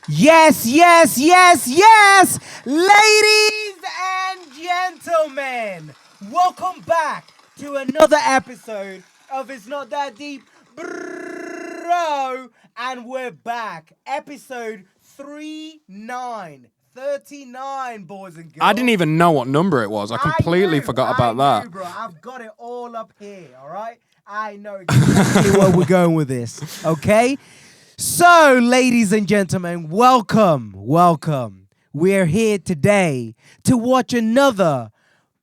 Yes, yes, yes, yes! Ladies and gentlemen, welcome back to another episode of It's Not That Deep, bro. And we're back. Episode 39, boys and girls. I didn't even know what number it was. I completely forgot about that. Bro. I've got it all up here, all right? I know exactly where we're going with this, okay? So, ladies and gentlemen, welcome. We're here today to watch another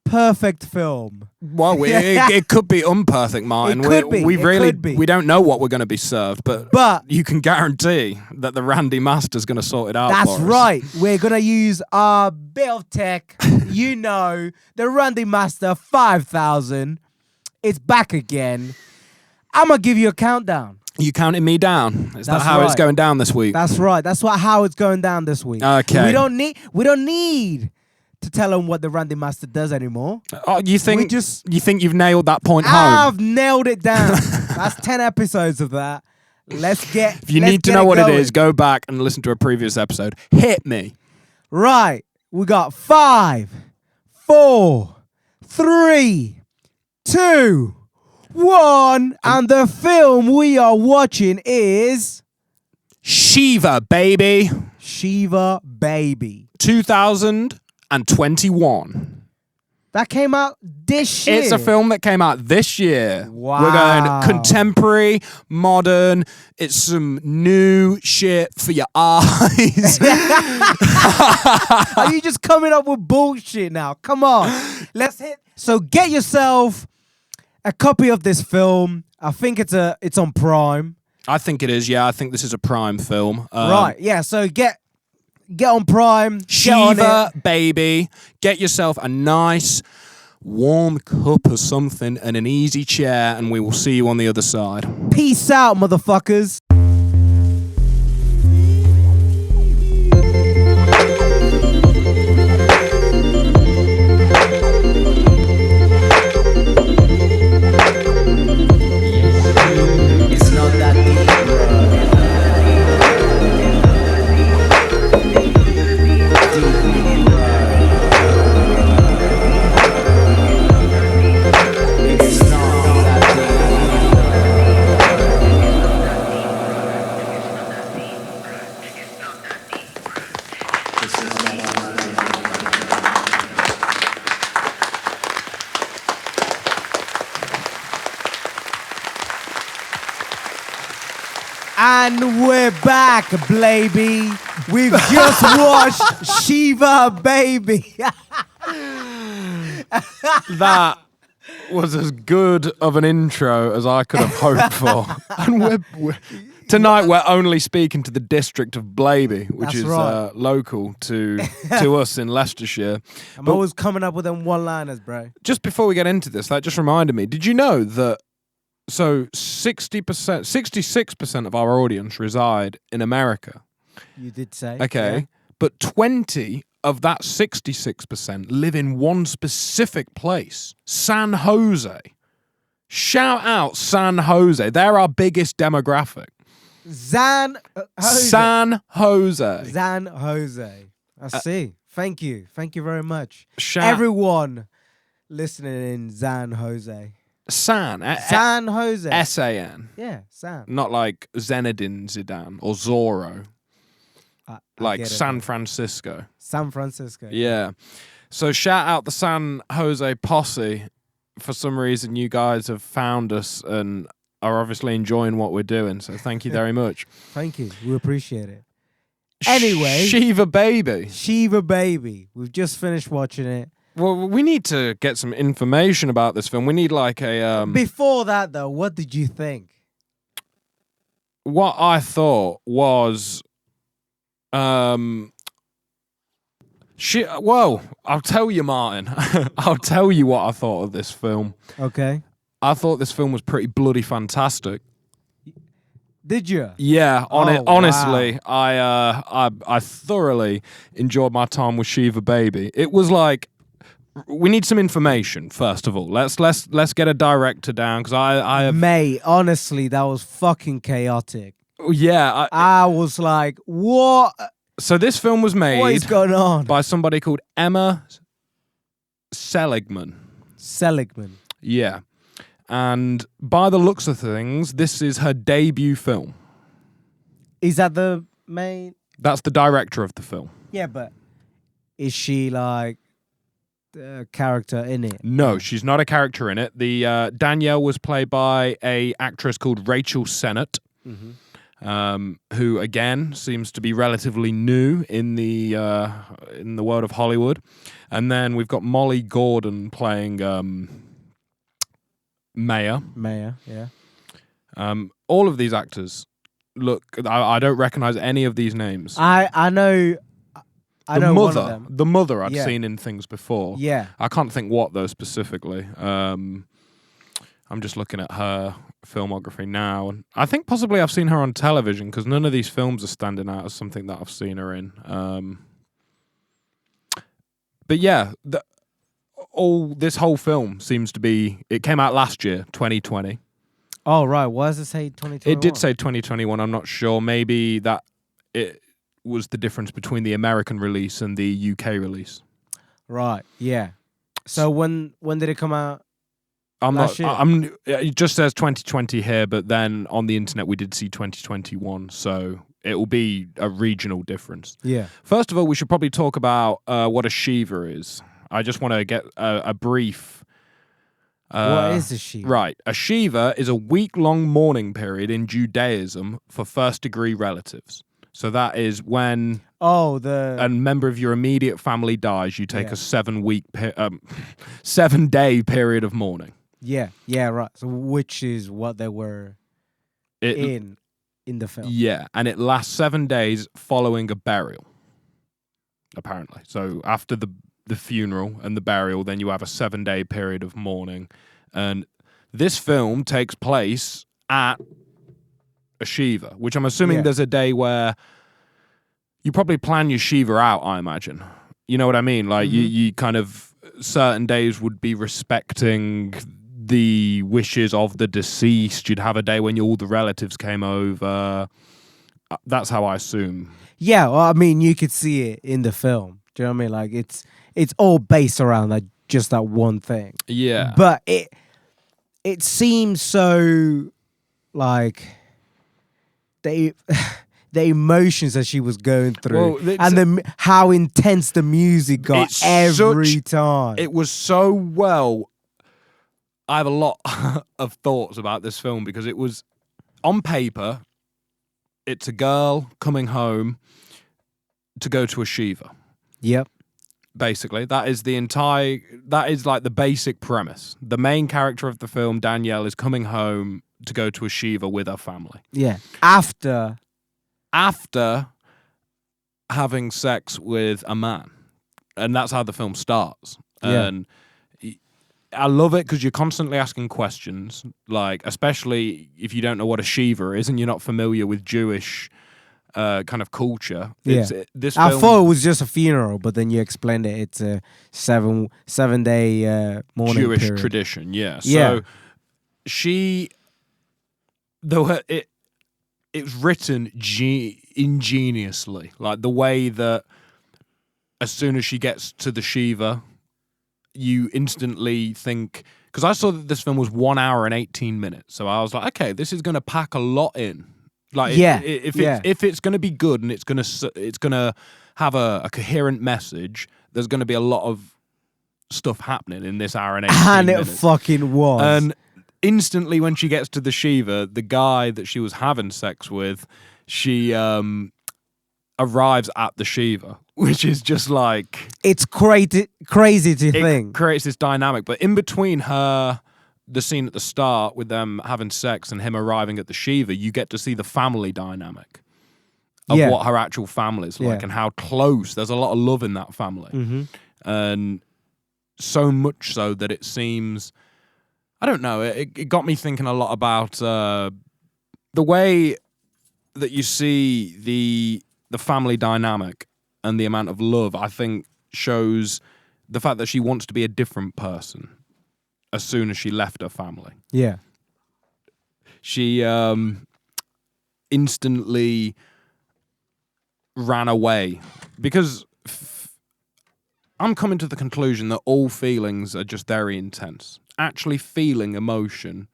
perfect film. Well, it could be unperfect, Martin. It could be. We don't know what we're going to be served, but you can guarantee that the Randy Master's going to sort it out. That's for us. right. We're going to use our bit of tech, the Randy Master 5000. It's back again. I'm going to give you a countdown. You counting me down? Is That's that how right. it's going down this week? That's right. That's how it's going down this week. Okay. We don't need to tell them what the Randy Master does anymore. Oh, you think you've nailed that point home? I've nailed it down. That's 10 episodes of that. If you need to know what it is, go back and listen to a previous episode. Hit me. Right. We got 5, 4, 3, 2, 1. And the film we are watching is Shiva Baby. Shiva Baby. 2021. That came out this year. It's a film that came out this year. Wow. We're going contemporary, modern. It's some new shit for your eyes. Are you just coming up with bullshit now? Come on. So get yourself a copy of this film. I think it's on Prime. I think it is, yeah. I think this is a Prime film. Right, yeah. So get on Prime. Shiva Baby. Get yourself a nice, warm cup of something and an easy chair, and we will see you on the other side. Peace out, motherfuckers. And we're back, baby. We've just watched Shiva Baby. That was as good of an intro as I could have hoped for. And tonight we're only speaking to the district of Blaby, which is local to us in Leicestershire. I'm always coming up with them one-liners, bro. Just before we get into this, that just reminded me, did you know that 66% of our audience reside in America? You did say. Okay. Yeah. But 20 of that 66% live in one specific place, San Jose. Shout out San Jose. They're our biggest demographic. San Jose. I see. Thank you very much. Everyone listening in San Jose. San Jose. S-A-N. Yeah, San. Not like Zinedine Zidane or Zorro. Like San Francisco. San Francisco. Yeah. So shout out the San Jose posse. For some reason, you guys have found us and are obviously enjoying what we're doing. So thank you very much. Thank you. We appreciate it. Anyway. Shiva Baby. We've just finished watching it. Well, we need to get some information about this film. We need like a... Before that, though, what did you think? What I thought was... I'll tell you, Martin. I'll tell you what I thought of this film. Okay. I thought this film was pretty bloody fantastic. Did you? Yeah, honestly, wow. I thoroughly enjoyed my time with Shiva Baby. It was like... We need some information first of all. Let's get a director down because I have... Mate, honestly, that was fucking chaotic. Yeah. I was like, what? So this film was made What is going on? by somebody called Emma Seligman. Seligman. Yeah. And by the looks of things, this is her debut film. Is that the main? That's the director of the film. Yeah, but is she like the character in it? No, she's not a character in it. The Danielle was played by a actress called Rachel Sennett, who again seems to be relatively new in the world of Hollywood. And then we've got Molly Gordon playing Maya. Yeah. All of these actors look. I don't recognize any of these names. I know. I know one of them. The mother I'd seen in things before. Yeah. I can't think what though specifically. I'm just looking at her filmography now, and I think possibly I've seen her on television because none of these films are standing out as something that I've seen her in. But yeah, this whole film seems to be. It came out last year, 2020. Oh right, why does it say 2021? It did say 2021. I'm not sure. Maybe that it was the difference between the American release and the UK release. Right. Yeah. So when did it come out? It just says 2020 here, but then on the internet we did see 2021. So it will be a regional difference. Yeah. First of all, we should probably talk about what a Shiva is. I just want to get a brief. What is a Shiva? Right. A Shiva is a week-long mourning period in Judaism for first-degree relatives. So that is when a member of your immediate family dies, you take a 7-day period of mourning. Yeah, right. So which is what they were in the film. Yeah, and it lasts 7 days following a burial, apparently. So after the funeral and the burial, then you have a 7-day period of mourning. And this film takes place at a Shiva, which I'm assuming there's a day where you probably plan your Shiva out, I imagine. You know what I mean? Like you kind of, certain days would be respecting the wishes of the deceased. You'd have a day when all the relatives came over. That's how I assume. Yeah, well, I mean, you could see it in the film. Do you know what I mean? Like it's all based around like just that one thing. Yeah. But it seems so like the emotions that she was going through, and how intense the music got every time. It was so well. I have a lot of thoughts about this film because it was, on paper, it's a girl coming home to go to a Shiva. Yep. Basically, that is like the basic premise. The main character of the film, Danielle, is coming home to go to a Shiva with her family. Yeah. After having sex with a man. And that's how the film starts. Yeah. And I love it because you're constantly asking questions, like, especially if you don't know what a Shiva is and you're not familiar with Jewish kind of culture. Yeah. I thought it was just a funeral, but then you explained it. It's a 7-day mourning Jewish period. tradition, yeah. Yeah. So it's written ingeniously, like the way that as soon as she gets to the Shiva, you instantly think, because I saw that this film was 1 hour and 18 minutes, so I was like, okay, this is going to pack a lot in. Like, if it's going to be good and it's going to have a coherent message, there's going to be a lot of stuff happening in this hour and 18 minutes. And it fucking was. And instantly when she gets to the Shiva, the guy that she was having sex with, she arrives at the Shiva, which is just like... It's crazy to think. It creates this dynamic. But in between the scene at the start with them having sex and him arriving at the Shiva, you get to see the family dynamic of what her actual family is like and how close. There's a lot of love in that family. And so much so that it seems... I don't know. It got me thinking a lot about the way that you see the family dynamic and the amount of love. I think shows the fact that she wants to be a different person as soon as she left her family. Yeah. She instantly ran away. Because I'm coming to the conclusion that all feelings are just very intense. Actually feeling emotion,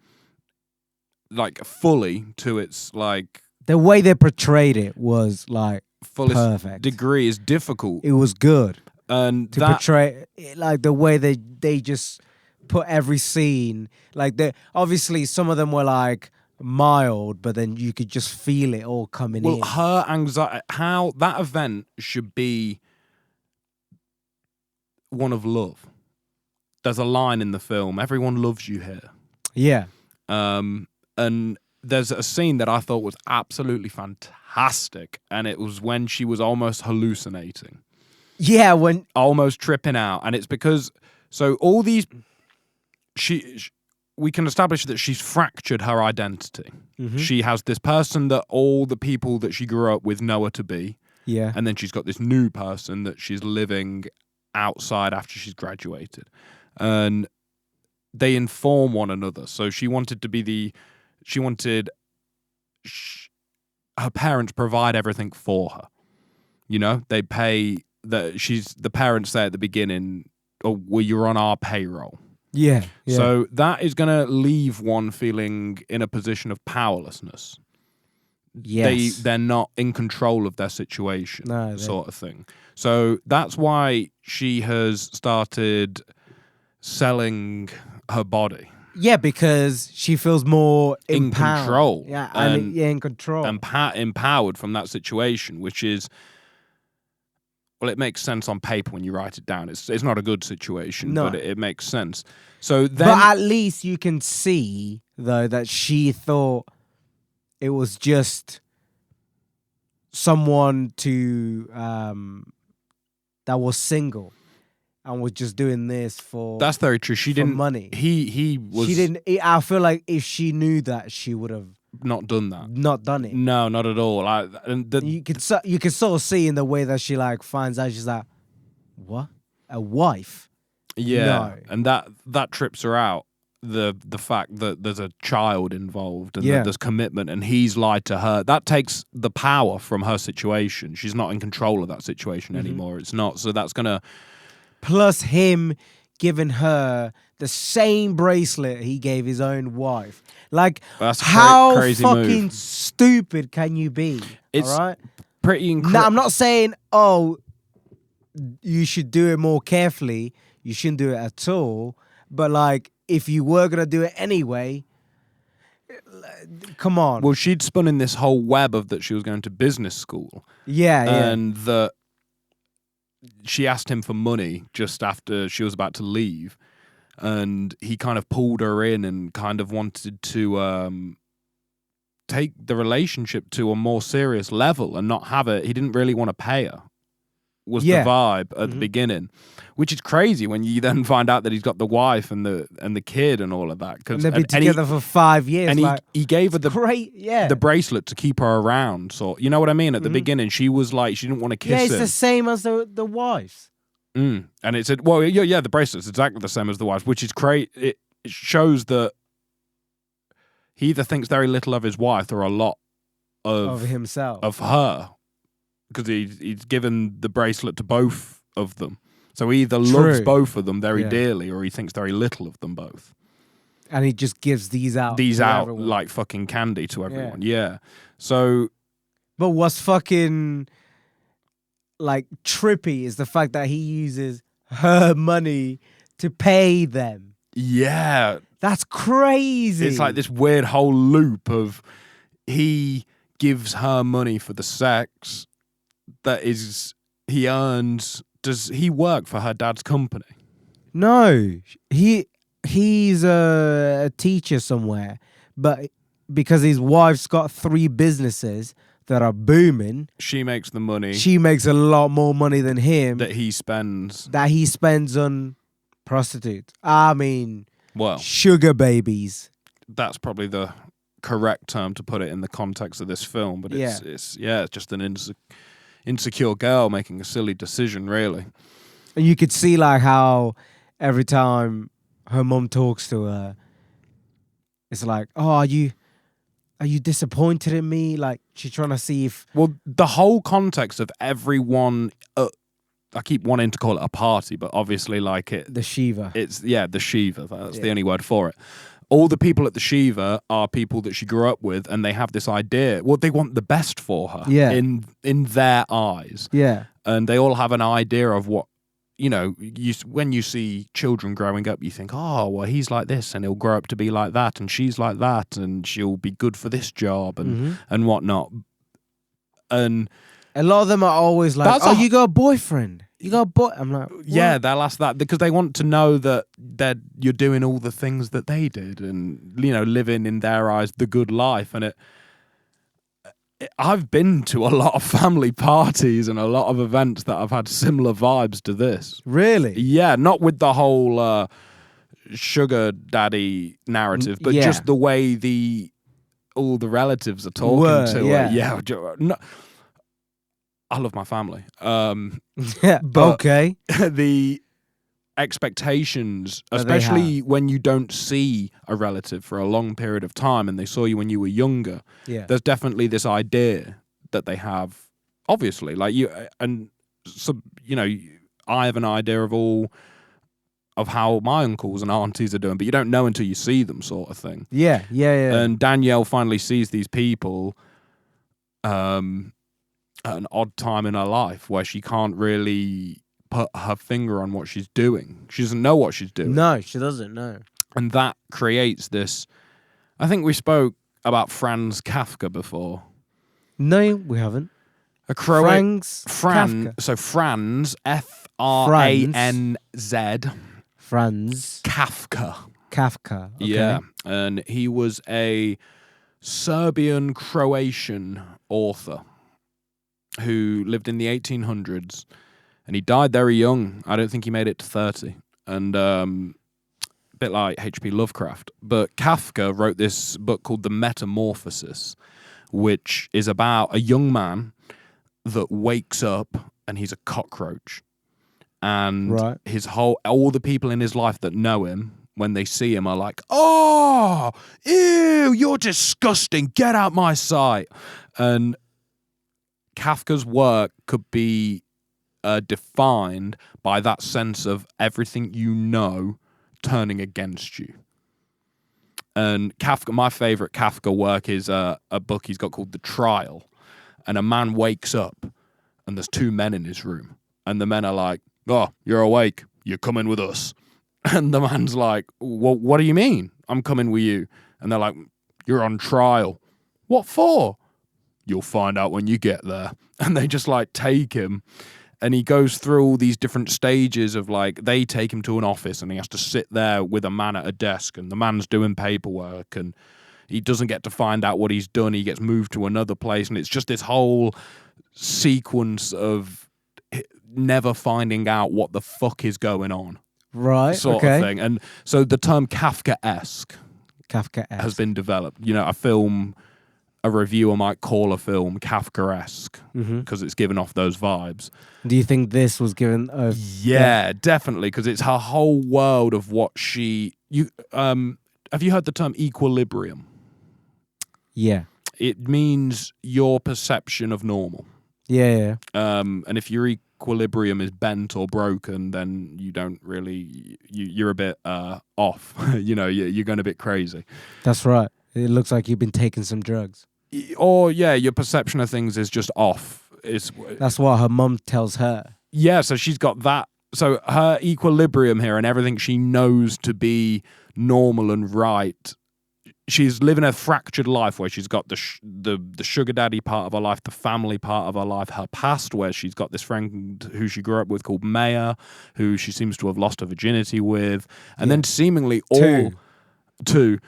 like, fully to its, like... The way they portrayed it was, like, fullest perfect. degree is difficult. It was good. And to portray, like, the way they just put every scene, like, obviously some of them were, like, mild, but then you could just feel it all coming in. Well, her anxiety, how that event should be one of love. There's a line in the film, everyone loves you here. Yeah. And there's a scene that I thought was absolutely fantastic, and it was when she was almost hallucinating. Yeah, when... Almost tripping out. And it's because... So all these... We can establish that she's fractured her identity. Mm-hmm. She has this person that all the people that she grew up with know her to be. Yeah. And then she's got this new person that she's living outside after she's graduated. And they inform one another. So she wanted to be her parents provide everything for her. You know, they pay... the parents say at the beginning, oh, well, you're on our payroll. Yeah. So that is going to leave one feeling in a position of powerlessness. Yes. They're not in control of their situation, sort of thing. So that's why she has started selling her body. Yeah, because she feels more in control. Yeah, in control. And empowered from that situation, which is... Well, it makes sense on paper when you write it down. It's not a good situation, but it makes sense. So then, but at least you can see, though, that she thought it was just someone that was single and was just doing this for... That's very true. She didn't... money. He was... She didn't... I feel like if she knew that, she would have... not done that. Not done it. No, not at all. You can sort of see in the way that she, like, finds out, she's like, what? A wife? Yeah. No. And that trips her out. The fact that there's a child involved and that there's commitment, and he's lied to her. That takes the power from her situation. She's not in control of that situation anymore. It's not. So that's gonna... Plus him giving her the same bracelet he gave his own wife. Like, that's how crazy fucking move. Stupid can you be? It's all right? Pretty incredible. No, I'm not saying, you should do it more carefully. You shouldn't do it at all. But, like, if you were going to do it anyway, come on. Well, she'd spun in this whole web of that she was going to business school. Yeah. And that she asked him for money just after she was about to leave. And he kind of pulled her in and kind of wanted to take the relationship to a more serious level and not have it. He didn't really want to pay her, was the vibe at the beginning, which is crazy when you then find out that he's got the wife and the kid and all of that. And they've been together for 5 years. And he gave her the bracelet to keep her around. So, you know what I mean? At the beginning, she was like, she didn't want to kiss him. Yeah, it's the same as the wives. And it said, well, yeah, the bracelet's exactly the same as the wife's, which is great. It shows that he either thinks very little of his wife or a lot of himself, of her, because he's given the bracelet to both of them. So he either loves both of them very dearly, or he thinks very little of them both. And he just gives these out everyone. Like fucking candy to everyone. Yeah. So, but what's fucking... like trippy is the fact that he uses her money to pay them. Yeah. That's crazy. It's like this weird whole loop of he gives her money for the sex that is he earns. Does he work for her dad's company? No. He's a teacher somewhere, but because his wife's got 3 businesses that are booming. She makes the money. She makes a lot more money than him. That he spends on prostitutes. I mean, well, sugar babies. That's probably the correct term to put it in the context of this film. But it's just an insecure girl making a silly decision, really. And you could see like how every time her mum talks to her, it's like, oh, are you disappointed in me? Like, she's trying to see if... Well, the whole context of everyone... I keep wanting to call it a party, but obviously, like it... The Shiva. The Shiva. That's the only word for it. All the people at the Shiva are people that she grew up with, and they have this idea. Well, they want the best for her in their eyes. Yeah. And they all have an idea of what, when you see children growing up, you think, oh, well, he's like this, and he'll grow up to be like that, and she's like that, and she'll be good for this job, and whatnot. And a lot of them are always like, you got a boyfriend. You got a boy. I'm like, what? Yeah, they'll ask that because they want to know that you're doing all the things that they did, and living in their eyes the good life. And I've been to a lot of family parties and a lot of events that have had similar vibes to this. Really? Yeah, not with the whole sugar daddy narrative, but just the way all the relatives are talking to her. Yeah. No, I love my family. Okay. The expectations, especially when you don't see a relative for a long period of time and they saw you when you were younger, there's definitely this idea that they have, obviously. Like I have an idea of how my uncles and aunties are doing, but you don't know until you see them, sort of thing. Yeah. And Danielle finally sees these people at an odd time in her life where she can't really put her finger on what she's doing. She doesn't know what she's doing. No, she doesn't know. And that creates this... I think we spoke about Franz Kafka before. No, we haven't. Franz Kafka. So Franz, F-R-A-N-Z. Franz Kafka. Okay. Yeah. And he was a Serbian-Croatian author who lived in the 1800s, and he died very young. I don't think he made it to 30, and a bit like H.P. Lovecraft. But Kafka wrote this book called The Metamorphosis, which is about a young man that wakes up and he's a cockroach. And all the people in his life that know him, when they see him, are like, oh, ew, you're disgusting, get out my sight. And Kafka's work could be defined by that sense of everything you know turning against you. And Kafka, my favorite Kafka work is a book he's got called The Trial. And a man wakes up and there's two men in his room. And the men are like, oh, you're awake, you're coming with us. And the man's like, well, what do you mean? I'm coming with you. And they're like, you're on trial. What for? You'll find out when you get there. And they just like take him, and he goes through all these different stages of like, they take him to an office and he has to sit there with a man at a desk, and the man's doing paperwork, and he doesn't get to find out what he's done. He gets moved to another place, and it's just this whole sequence of never finding out what the fuck is going on. Right. Sort of thing. And so the term Kafkaesque has been developed. A reviewer might call a film Kafkaesque because it's given off those vibes. Do you think this was given? Yeah, definitely, because it's her whole world of what she... have you heard the term equilibrium? Yeah. It means your perception of normal. Yeah. And if your equilibrium is bent or broken, then you don't really... You're a bit off. You're going a bit crazy. That's right. It looks like you've been taking some drugs. Or, your perception of things is just off. That's what her mum tells her. Yeah, so she's got that. So her equilibrium here and everything she knows to be normal and right, she's living a fractured life where she's got the sugar daddy part of her life, the family part of her life, her past where she's got this friend who she grew up with called Maya, who she seems to have lost her virginity with, and then seemingly two.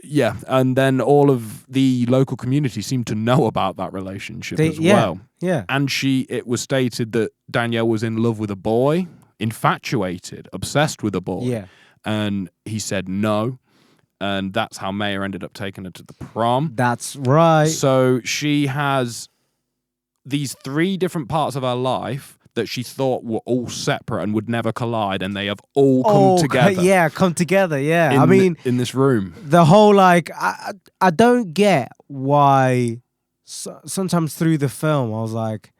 Yeah, and then all of the local community seemed to know about that relationship as well. Yeah. And it was stated that Danielle was in love with a boy, infatuated, obsessed with a boy. Yeah. And he said no. And that's how Maya ended up taking her to the prom. That's right. So she has these three different parts of her life that she thought were all separate and would never collide, and they have all come together. Yeah, come together. Yeah, in this room. The whole like I don't get why. Sometimes through the film, I was like,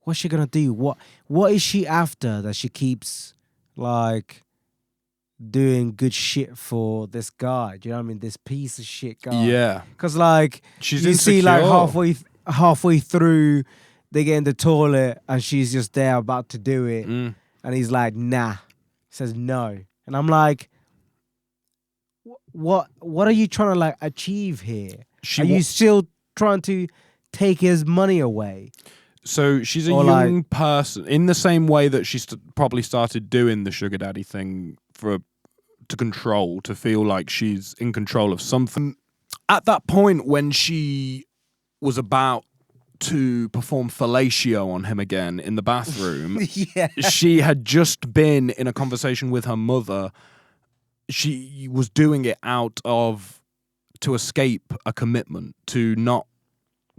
what's she gonna do? What is she after that she keeps like doing good shit for this guy? Do you know what I mean? This piece of shit guy. Yeah. Because like She's you insecure. see like halfway through, they get in the toilet and she's just there about to do it, and he's like, nah. He says no, and I'm like, what are you trying to like achieve here? Are you still trying to take his money away? So she's a young person, in the same way that she probably started doing the sugar daddy thing to feel like she's in control of something. At that point, when she was about to perform fellatio on him again in the bathroom, yeah. She had just been in a conversation with her mother. She was doing it to escape a commitment, to not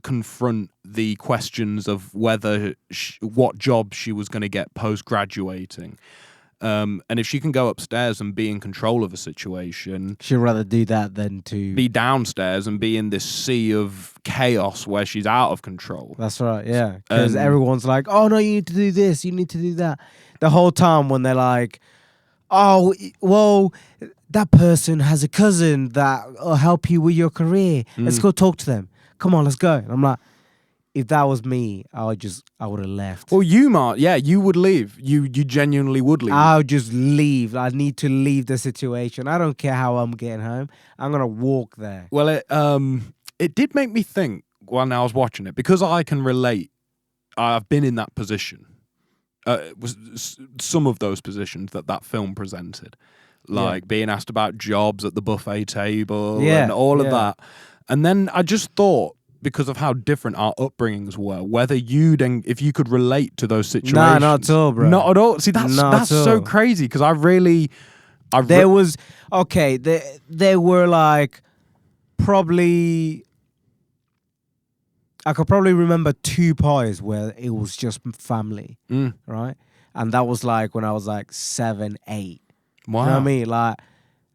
confront the questions of what job she was going to get post-graduating. And if she can go upstairs and be in control of a situation, she'd rather do that than to be downstairs and be in this sea of chaos where she's out of control. That's right, yeah. Because everyone's like, oh no, you need to do this, you need to do that. The whole time when they're like, oh, well, that person has a cousin that will help you with your career. Let's go talk to them. Come on, let's go. And I'm like, if that was me, I would have left. Well, you would leave. You genuinely would leave. I would just leave. I need to leave the situation. I don't care how I'm getting home. I'm gonna walk there. Well, it did make me think when I was watching it, because I can relate. I've been in that position. It was some of those positions that film presented, like being asked about jobs at the buffet table and all of that. And then I just thought, because of how different our upbringings were, if you could relate to those situations. Nah, not at all, bro. Not at all. See, that's so crazy, because there were like probably, I could probably remember 2 pies where it was just family, right? And that was like when I was like 7, 8. Wow. You know what I mean? Like,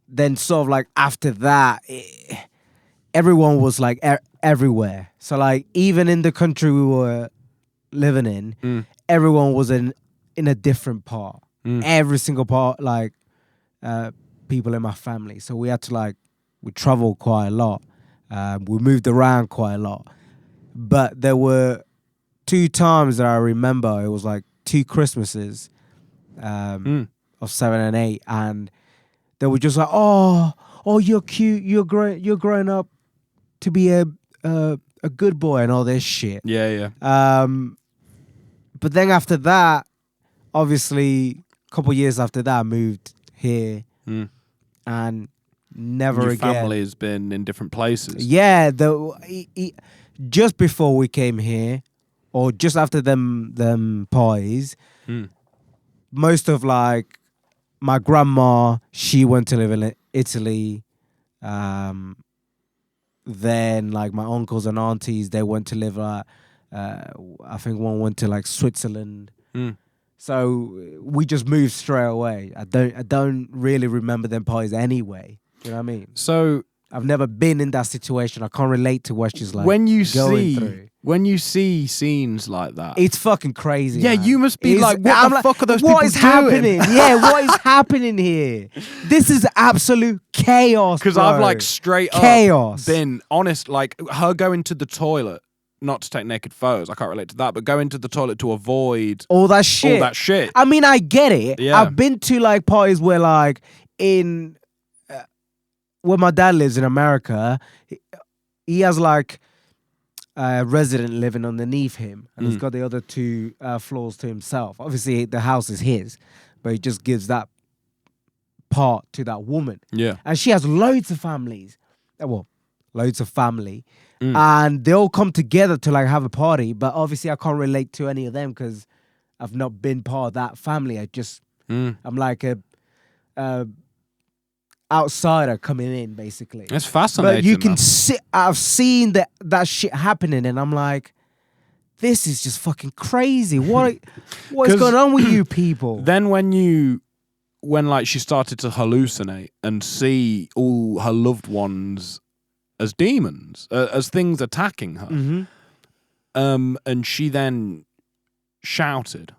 then sort of like after that, everyone was like everywhere. So like even in the country we were living in, everyone was in a different part. Every single part, like people in my family. So we had to we traveled quite a lot. We moved around quite a lot. But there were 2 times that I remember. It was like 2 Christmases of 7 and 8, and they were just like, oh, you're cute, you're growing up to be a good boy and all this shit. Yeah. But then after that, obviously, a couple of years after that, I moved here and never Your again. family has been in different places. Yeah, just before we came here, or just after them pies, most of my grandma, she went to live in Italy. Then my uncles and aunties, they went to live I think one went to Switzerland. So we just moved straight away. I don't really remember them pies anyway. You know what I mean? So I've never been in that situation. I can't relate to what she's when you see scenes like that, it's fucking crazy. Yeah, man. you must be what the fuck are those people doing? What is happening? Yeah, what is happening here? This is absolute chaos. Because I've straight chaos. Up been honest, her going to the toilet, not to take naked photos. I can't relate to that, but going to the toilet to avoid all that shit. I mean, I get it. Yeah. I've been to parties where where my dad lives in America, he has a resident living underneath him, and he's got the other 2 floors to himself. Obviously, the house is his, but he just gives that part to that woman. Yeah, and she has loads of families. Well, loads of family, and they all come together to have a party. But obviously, I can't relate to any of them because I've not been part of that family. I'm like a outsider coming in, basically. It's fascinating. But you can see, I've seen that shit happening, and I'm like, this is just fucking crazy. What is going on with you people? Then when like she started to hallucinate and see all her loved ones as demons, as things attacking her, and she then shouted.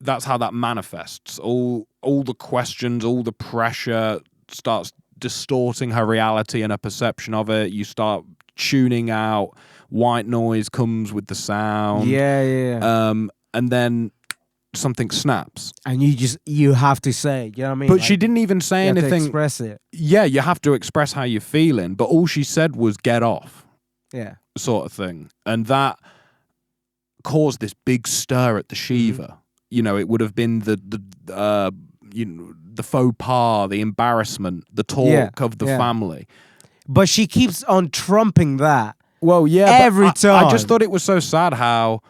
That's how that manifests. All the questions, all the pressure starts distorting her reality and her perception of it. You start tuning out. White noise comes with the sound. Yeah. And then something snaps. And you have to say, you know what I mean? But like, she didn't even say you have anything. to express it. Yeah, you have to express how you're feeling. But all she said was "get off," sort of thing, and that caused this big stir at the Shiva. You know, it would have been the faux pas, the embarrassment, the talk of the family. But she keeps on trumping that. Well, yeah, every time. I just thought it was so sad how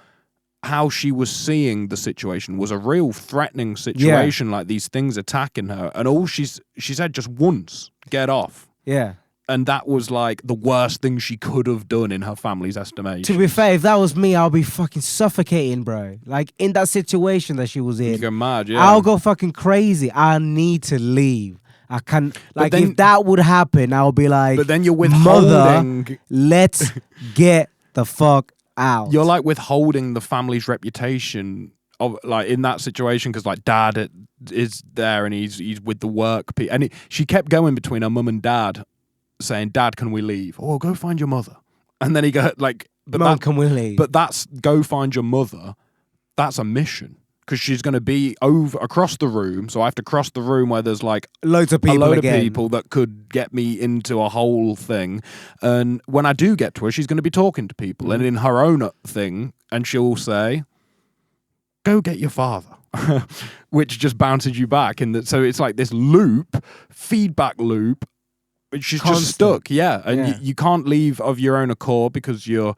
she was seeing the situation was a real threatening situation, like these things attacking her, and all she said just once, "get off." Yeah. And that was like the worst thing she could have done in her family's estimation. To be fair, if that was me, I'll be fucking suffocating, bro. Like in that situation that she was in. You go mad, yeah. I'll go fucking crazy. I need to leave. I can't. Like then, if that would happen, I'll be like, but then you're withholding. Mother, let's get the fuck out. You're like withholding the family's reputation of like in that situation because like dad is there and he's with the work and she kept going between her mum and dad, saying, "Dad, can we leave? Oh, go find your mother." And then he go like, "But Mum, can we leave?" But that's go find your mother. That's a mission because she's going to be across the room. So I have to cross the room where there's like loads of people, of people that could get me into a whole thing. And when I do get to her, she's going to be talking to people and in her own thing, and she'll say, "Go get your father," which just bounces you back. So it's like this feedback loop. She's Constant. Just stuck, yeah. And you can't leave of your own accord because where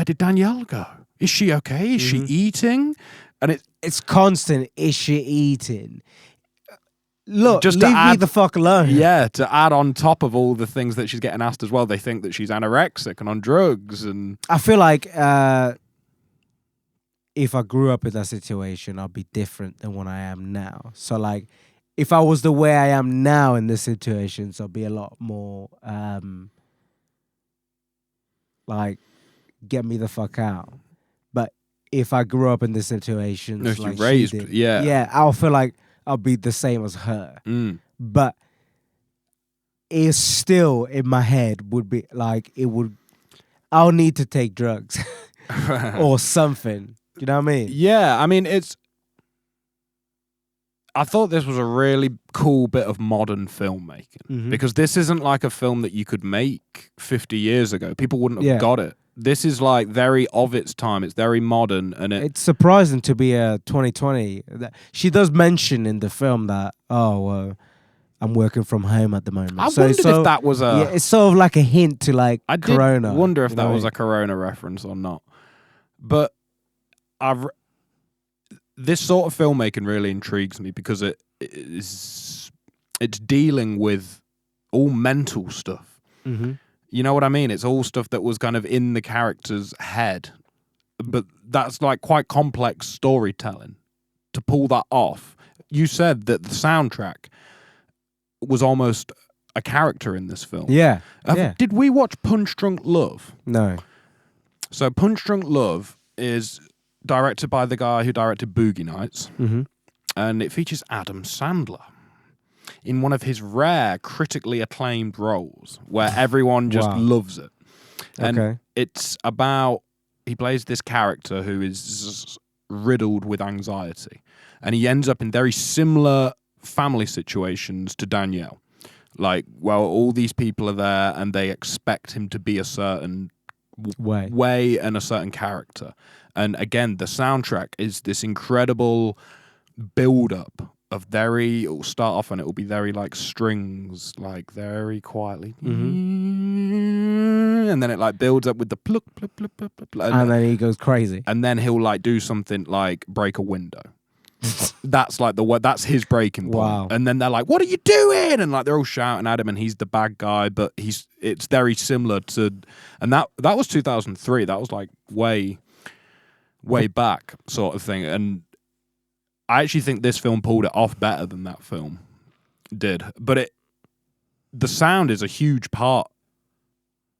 did Danielle go? Is she okay? Is she eating? And it's constant. Is she eating? Look, just leave me the fuck alone. Yeah, to add on top of all the things that she's getting asked as well, they think that she's anorexic and on drugs. And I feel like if I grew up in that situation, I'd be different than what I am now. So like, if I was the way I am now in this situation, I'd be a lot more like, get me the fuck out. But if I grew up in this situation, like raised, she did, yeah, I'll feel like I'll be the same as her. But it still in my head would be like I'll need to take drugs or something. You know what I mean? Yeah, I mean I thought this was a really cool bit of modern filmmaking because this isn't like a film that you could make 50 years ago. People wouldn't have got it. This is like very of its time. It's very modern, and it's surprising to be 2020. She does mention in the film that I'm working from home at the moment. I wondered if that was it's sort of like a hint to like Corona. I wonder if that was a Corona reference or not. But this sort of filmmaking really intrigues me because it's dealing with all mental stuff. You know what I mean? It's all stuff that was kind of in the character's head, but that's like quite complex storytelling to pull that off. You said that the soundtrack was almost a character in this film. Yeah. Did we watch Punch Drunk Love? No. So Punch Drunk Love is directed by the guy who directed Boogie Nights, and it features Adam Sandler in one of his rare critically acclaimed roles where everyone just loves it. And it's about, he plays this character who is riddled with anxiety, and he ends up in very similar family situations to Danielle. Like, well, all these people are there and they expect him to be a certain way and a certain character. And again, the soundtrack is this incredible build-up of it'll start off and it will be very like strings, like very quietly. And then it like builds up with the pluck, pluck, pluck, pluck, pluck, and then he goes crazy. And then he'll like do something like break a window. That's like that's his breaking point. Wow. And then they're like, "What are you doing?" And like they're all shouting at him, and he's the bad guy. But it's very similar to, and that was 2003. That was like way back sort of thing. And I actually think this film pulled it off better than that film did. But the sound is a huge part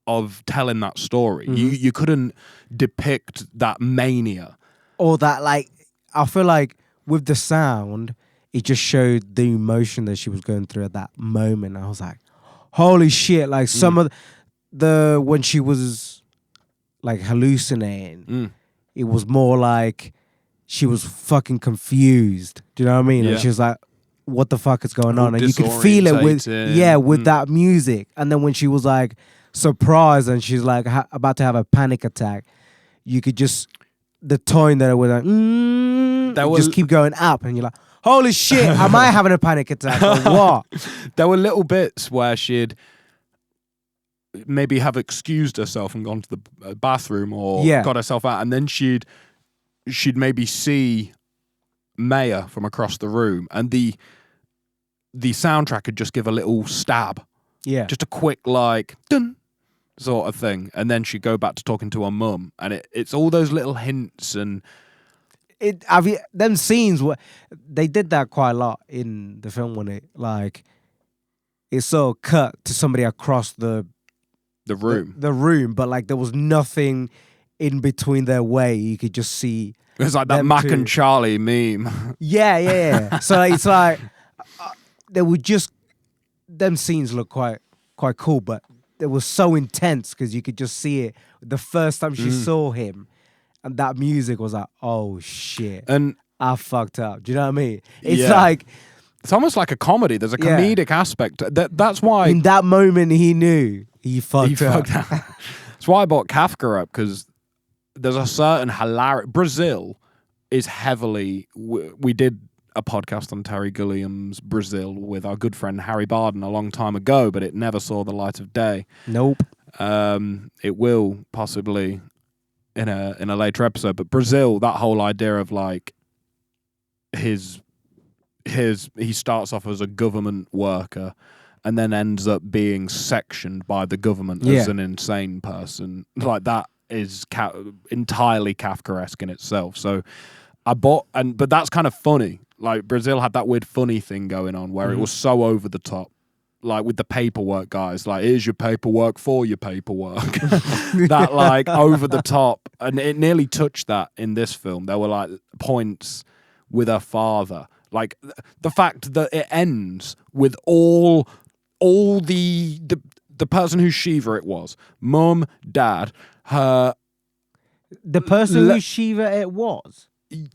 of telling that story. You couldn't depict that mania. Or that, like, I feel like with the sound, it just showed the emotion that she was going through at that moment. I was like, holy shit. Like some of when she was like hallucinating, it was more like she was fucking confused. Do you know what I mean? Yeah. And she was like, what the fuck is going on? And you could feel it with that music. And then when she was like surprised and she's like about to have a panic attack, you could just, the tone that it was like, just keep going up, and you're like, holy shit, am I having a panic attack or what? There were little bits where she'd maybe have excused herself and gone to the bathroom or got herself out, and then she'd maybe see Maya from across the room, and the soundtrack could just give a little stab, just a quick like dun sort of thing, and then she'd go back to talking to her mum, and it's all those little hints. And them scenes where they did that quite a lot in the film, when it sort of cut to somebody across the room, but like there was nothing in between their way. You could just see. It's like that Mac and Charlie meme. Yeah. So it's like they would just, them scenes look quite cool, but it was so intense because you could just see it the first time she saw him, and that music was like, oh shit, and I fucked up. Do you know what I mean? It's like, it's almost like a comedy. There's a comedic aspect. That's why in that moment he knew he fucked up. That's why I brought Kafka up, because there's a certain hilarity. Brazil is heavily. We did a podcast on Terry Gilliam's Brazil with our good friend Harry Barden a long time ago, but it never saw the light of day. Nope. It will possibly in a later episode. But Brazil, that whole idea of like he starts off as a government worker and then ends up being sectioned by the government as an insane person. Like that is entirely Kafkaesque in itself. So but that's kind of funny. Like Brazil had that weird funny thing going on where it was so over the top, like with the paperwork guys, like here's your paperwork for your paperwork. That like over the top, and it nearly touched that in this film. There were like points with her father, like the fact that it ends with all the person who's Shiva it was, mum, dad, her. The person who Shiva it was.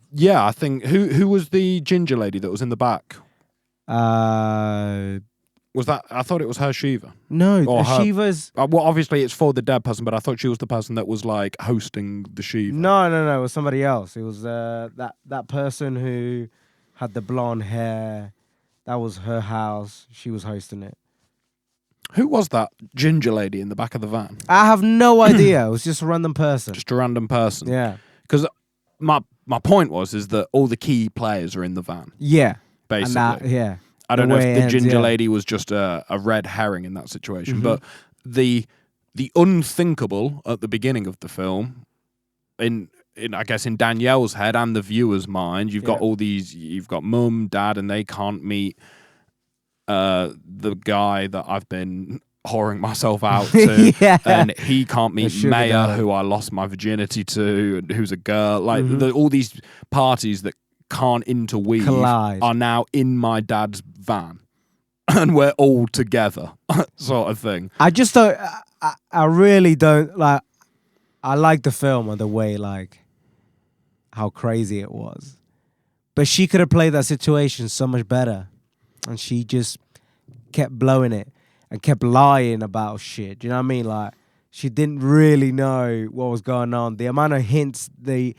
Yeah, I think who was the ginger lady that was in the back? Was that? I thought it was her Shiva. No, Shiva's. Well, obviously it's for the dead person, but I thought she was the person that was like hosting the Shiva. No, it was somebody else. It was that person who had the blonde hair. That was her house. She was hosting it. Who was that ginger lady in the back of the van? I have no idea. It was just a random person. Just a random person. Yeah. Because my point is that all the key players are in the van. Yeah. Basically. And I don't know if the ginger lady was just a red herring in that situation, but the unthinkable at the beginning of the film, in I guess in Danielle's head and the viewer's mind, you've got all these, you've got mum, dad, and they can't meet the guy that I've been whoring myself out to, and he can't meet Maya, who I lost my virginity to, and who's a girl. Like all these parties that can't interweave are now in my dad's van, and we're all together, sort of thing. I just don't. I really don't like. I like the film and the way like how crazy it was, but she could have played that situation so much better, and she just kept blowing it and kept lying about shit. Do you know what I mean? Like she didn't really know what was going on. The amount of hints that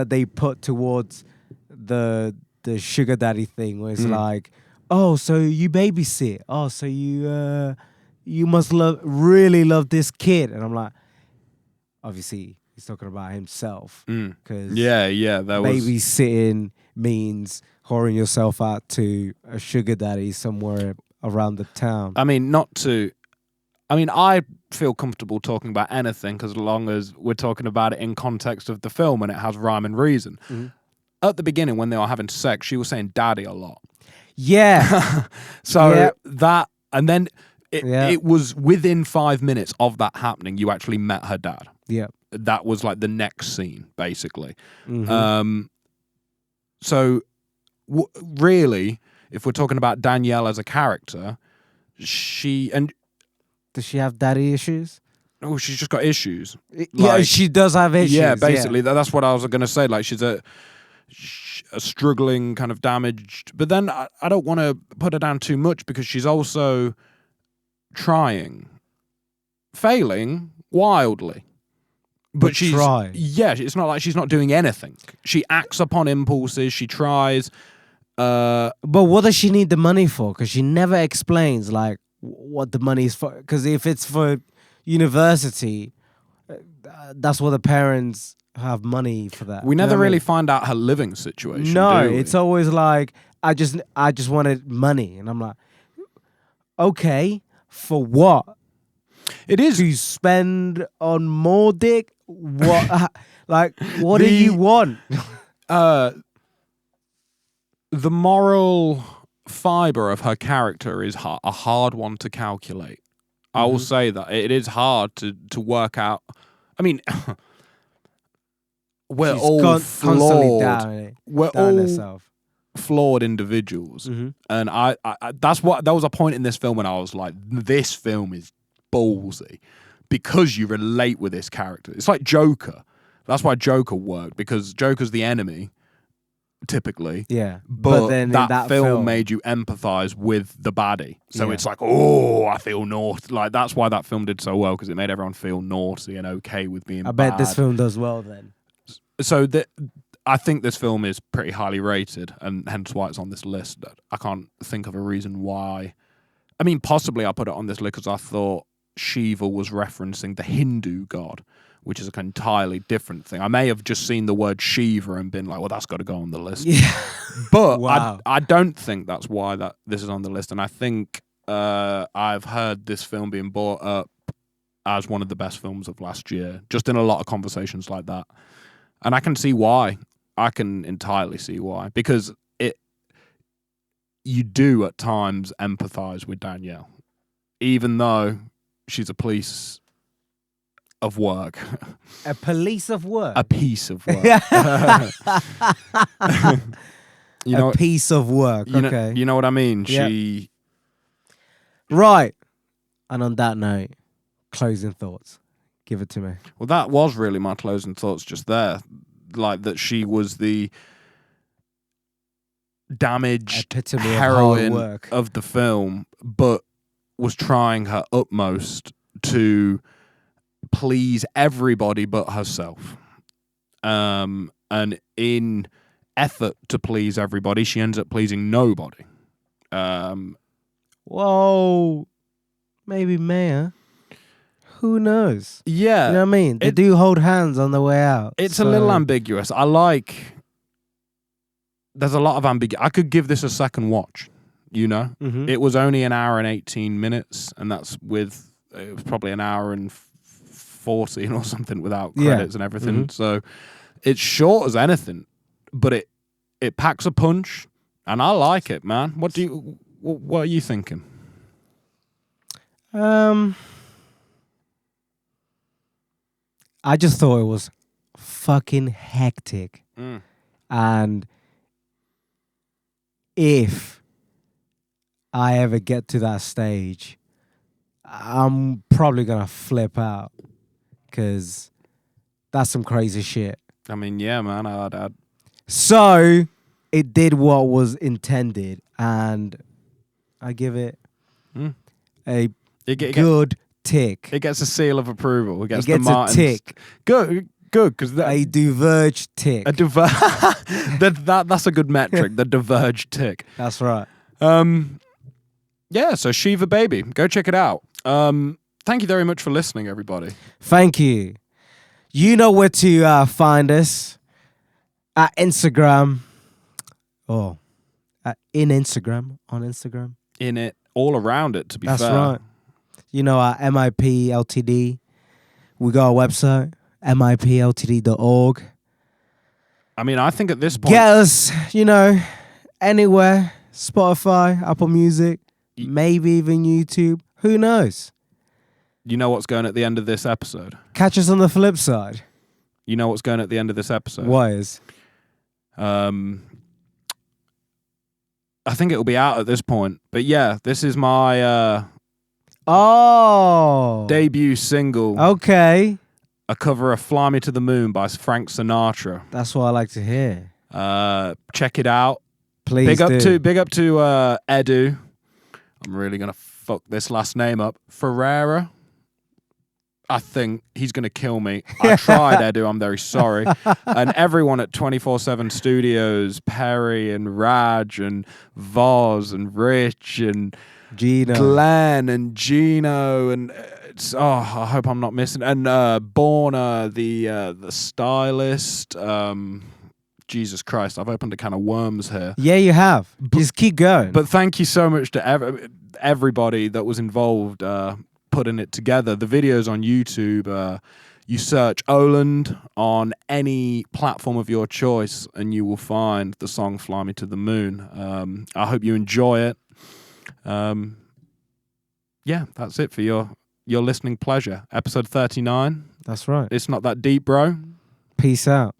they put towards the sugar daddy thing, where it's like, oh, so you babysit. Oh, so you must really love this kid. And I'm like, obviously he's talking about himself, because that babysitting means whoring yourself out to a sugar daddy somewhere around the town. I mean, I feel comfortable talking about anything as long as we're talking about it in context of the film and it has rhyme and reason. Mm-hmm. At the beginning, when they were having sex, she was saying daddy a lot. Yeah. So that, and then it was within 5 minutes of that happening, you actually met her dad. Yeah. That was like the next scene, basically. Mm-hmm. So really, if we're talking about Danielle as a character, does she have daddy issues? Oh, she's just got issues. Yeah, she does have issues. Yeah, basically, that's what I was going to say. Like, she's a struggling, kind of damaged. But then I don't want to put her down too much because she's also failing wildly. But she's trying. Yeah, it's not like she's not doing anything. She acts upon impulses. She tries. But what does she need the money for? Because she never explains like what the money is for. Because if it's for university, that's what the parents have money for that. We never really find out her living situation. No, do we? It's always like I just wanted money, and I'm like, okay, for what? It is to spend on more dick. What? Like, what do you want? The moral fiber of her character is a hard one to calculate. I will say that it is hard to work out. I mean, we're She's all constantly flawed. We're down all herself. Flawed individuals, and I that was a point in this film when I was like, this film is ballsy because you relate with this character. It's like Joker. That's why Joker worked, because Joker's the enemy typically. Yeah, but then that film made you empathize with the baddie. So it's like, oh, I feel naughty. Like, that's why that film did so well, because it made everyone feel naughty and okay with being bad. I bet this film does well then. So I think this film is pretty highly rated, and hence why it's on this list. I can't think of a reason why. I mean, possibly I put it on this list because I thought Shiva was referencing the Hindu god, which is an entirely different thing. I may have just seen the word Shiva and been like, well, that's got to go on the list. Yeah. But wow. I don't think that's why this is on the list. And I think I've heard this film being brought up as one of the best films of last year, just in a lot of conversations like that. And I can see why. I can entirely see why. Because you do at times empathize with Danielle, even though she's a police of work. A police of work? A piece of work. A piece of work, okay. You know what I mean? Yep. Right. And on that note, closing thoughts. Give it to me. Well, that was really my closing thoughts just there. Like, that she was the damaged heroine of the film, but was trying her utmost to please everybody but herself. And in effort to please everybody, she ends up pleasing nobody. Whoa. Maybe Maya. Who knows? Yeah. You know what I mean? They do hold hands on the way out. It's a little ambiguous. There's a lot of ambiguity. I could give this a second watch, you know? Mm-hmm. It was only an hour and 18 minutes, and it was probably an hour and 14 or something without credits and everything. Mm-hmm. So it's short as anything, but it packs a punch, and I like it, man. What are you thinking? I just thought it was fucking hectic. Mm. And if I ever get to that stage, I'm probably going to flip out, because that's some crazy shit. I mean, yeah, man. I'd... So it did what was intended, and I give it a good tick. It gets a seal of approval. It gets a tick. Good, because a diverged tick. That's a good metric. The diverged tick. That's right. Yeah. So Shiva Baby, go check it out. Thank you very much for listening, everybody. Thank you. You know where to find us at Instagram. Oh, in Instagram, on Instagram. In it, all around it, to be fair. That's right. You know, our MIP Ltd. We got a website, mipltd.org. I mean, I think at this point... Get us, you know, anywhere. Spotify, Apple Music, maybe even YouTube. Who knows? You know what's going at the end of this episode? Catch us on the flip side. You know what's going at the end of this episode? What is? I think it'll be out at this point. But yeah, this is my debut single. Okay. A cover of Fly Me to the Moon by Frank Sinatra. That's what I like to hear. Check it out. Please big do. up to Edu. I'm really going to fuck this last name up. Ferreira. I think he's going to kill me. I tried, Edu. I'm very sorry. And everyone at 24/7 Studios, Perry and Raj and Voz and Rich and Gino. Glenn and Gino and I hope I'm not missing. And Borna, the stylist. Jesus Christ, I've opened a can of worms here. Yeah, you have. Just keep going. But thank you so much to everybody that was involved putting it together. The video's on YouTube. You search ølund on any platform of your choice and you will find the song Fly Me to the Moon. I hope you enjoy it. Yeah, that's it for your listening pleasure. Episode 39. That's right. It's not that deep, bro. Peace out.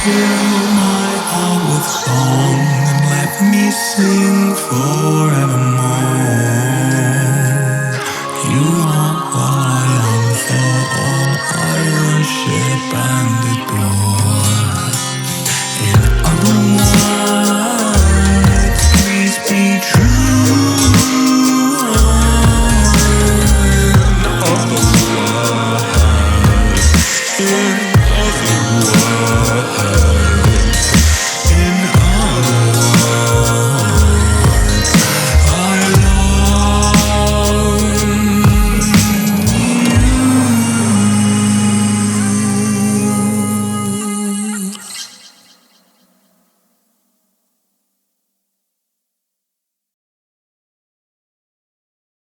Fill my heart with song and let me sing forevermore.